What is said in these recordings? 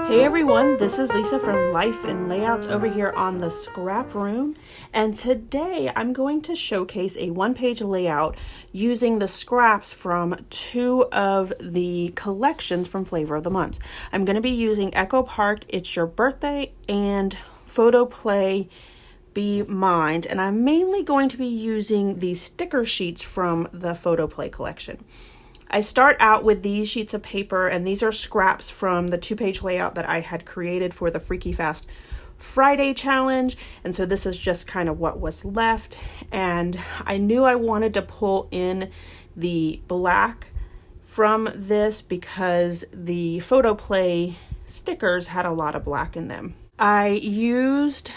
Hey everyone, this is Lisa from Life and Layouts over here on the Scrap Room, and today I'm going to showcase a one-page layout using the scraps from two of the collections from Flavor of the Month. I'm going to be using Echo Park, It's Your Birthday, and Photo Play, Be Mind, and I'm mainly going to be using the sticker sheets from the Photo Play collection. I start out with these sheets of paper, and these are scraps from the two-page layout that I had created for the Freaky Fast Friday challenge, and so this is just kind of what was left. And I knew I wanted to pull in the black from this because the Photo Play stickers had a lot of black in them. I used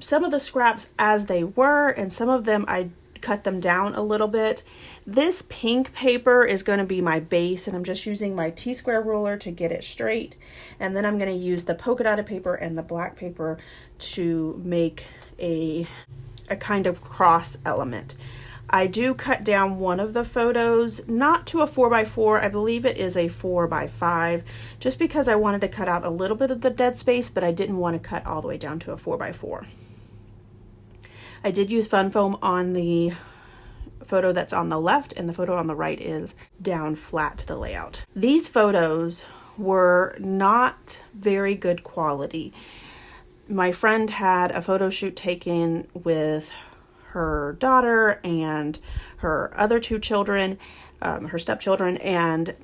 some of the scraps as they were, and some of them I cut them down a little bit. This pink paper is going to be my base, and I'm just using my T-square ruler to get it straight, and then I'm going to use the polka dotted paper and the black paper to make a kind of cross element. I do cut down one of the photos, not to a 4x4, I believe it is a 4x5, just because I wanted to cut out a little bit of the dead space, but I didn't want to cut all the way down to a 4x4. I did use fun foam on the photo that's on the left, and the photo on the right is down flat to the layout. These photos were not very good quality. My friend had a photo shoot taken with her daughter and her other two children, her stepchildren, and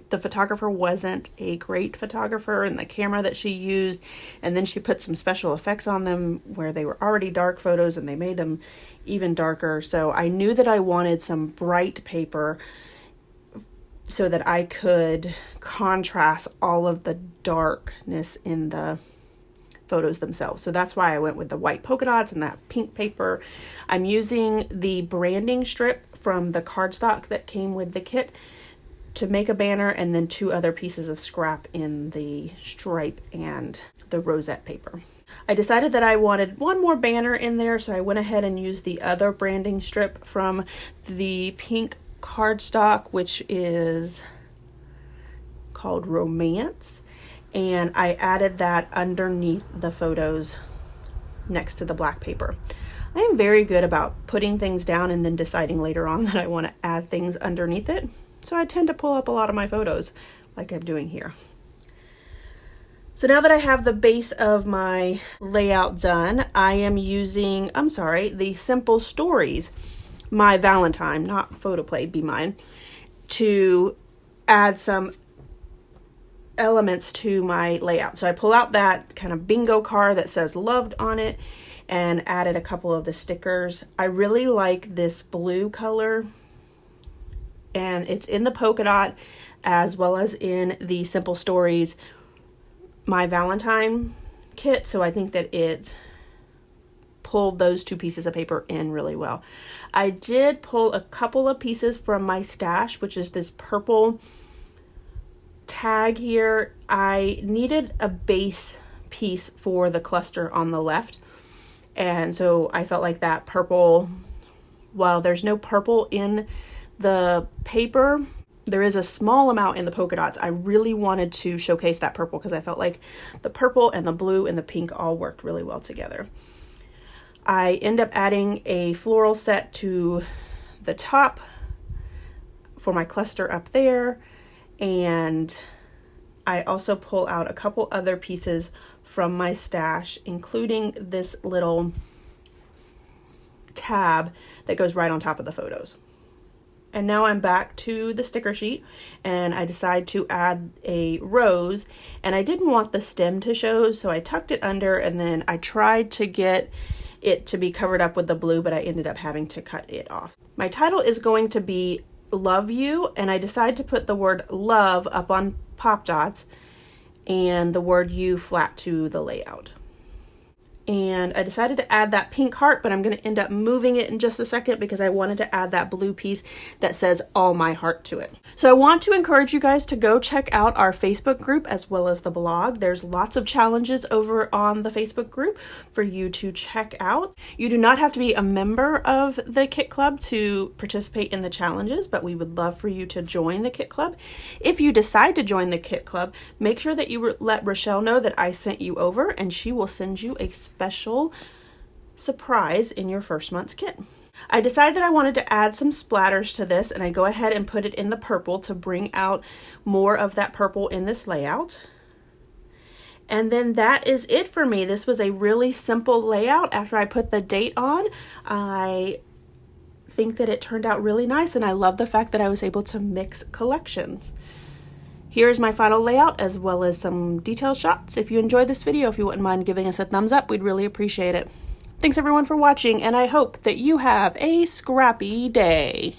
the photographer wasn't a great photographer, and the camera that she used, and then she put some special effects on them where they were already dark photos and they made them even darker. So I knew that I wanted some bright paper so that I could contrast all of the darkness in the photos themselves. So that's why I went with the white polka dots and that pink paper. I'm using the branding strip from the cardstock that came with the kit to make a banner, and then two other pieces of scrap in the stripe and the rosette paper. I decided that I wanted one more banner in there, so I went ahead and used the other branding strip from the pink cardstock, which is called Romance, and I added that underneath the photos next to the black paper. I am very good about putting things down and then deciding later on that I want to add things underneath it. So I tend to pull up a lot of my photos like I'm doing here. So now that I have the base of my layout done, I am using, the Simple Stories, My Valentine, not Photo Play, Be Mine, to add some elements to my layout. So I pull out that kind of bingo card that says loved on it and added a couple of the stickers. I really like this blue color, and it's in the polka dot as well as in the Simple Stories My Valentine kit, so I think that it pulled those two pieces of paper in really well. I did pull a couple of pieces from my stash, which is this purple tag here. I needed a base piece for the cluster on the left, and so I felt like that purple, while there's no purple in the paper, there is a small amount in the polka dots. I really wanted to showcase that purple because I felt like the purple and the blue and the pink all worked really well together. I end up adding a floral set to the top for my cluster up there, and I also pull out a couple other pieces from my stash, including this little tab that goes right on top of the photos. And now I'm back to the sticker sheet, and I decide to add a rose, and I didn't want the stem to show, so I tucked it under, and then I tried to get it to be covered up with the blue, but I ended up having to cut it off. My title is going to be Love You, and I decided to put the word love up on pop dots and the word you flat to the layout. And I decided to add that pink heart, but I'm going to end up moving it in just a second because I wanted to add that blue piece that says All My Heart to it. So I want to encourage you guys to go check out our Facebook group as well as the blog. There's lots of challenges over on the Facebook group for you to check out. You do not have to be a member of the Kit Club to participate in the challenges, but we would love for you to join the Kit Club. If you decide to join the Kit Club, make sure that you let Rochelle know that I sent you over, and she will send you a special surprise in your first month's kit. I decided that I wanted to add some splatters to this, and I go ahead and put it in the purple to bring out more of that purple in this layout. And then that is it for me. This was a really simple layout. After I put the date on, I think that it turned out really nice, and I love the fact that I was able to mix collections. Here's my final layout as well as some detail shots. If you enjoyed this video, if you wouldn't mind giving us a thumbs up, we'd really appreciate it. Thanks everyone for watching, and I hope that you have a scrappy day.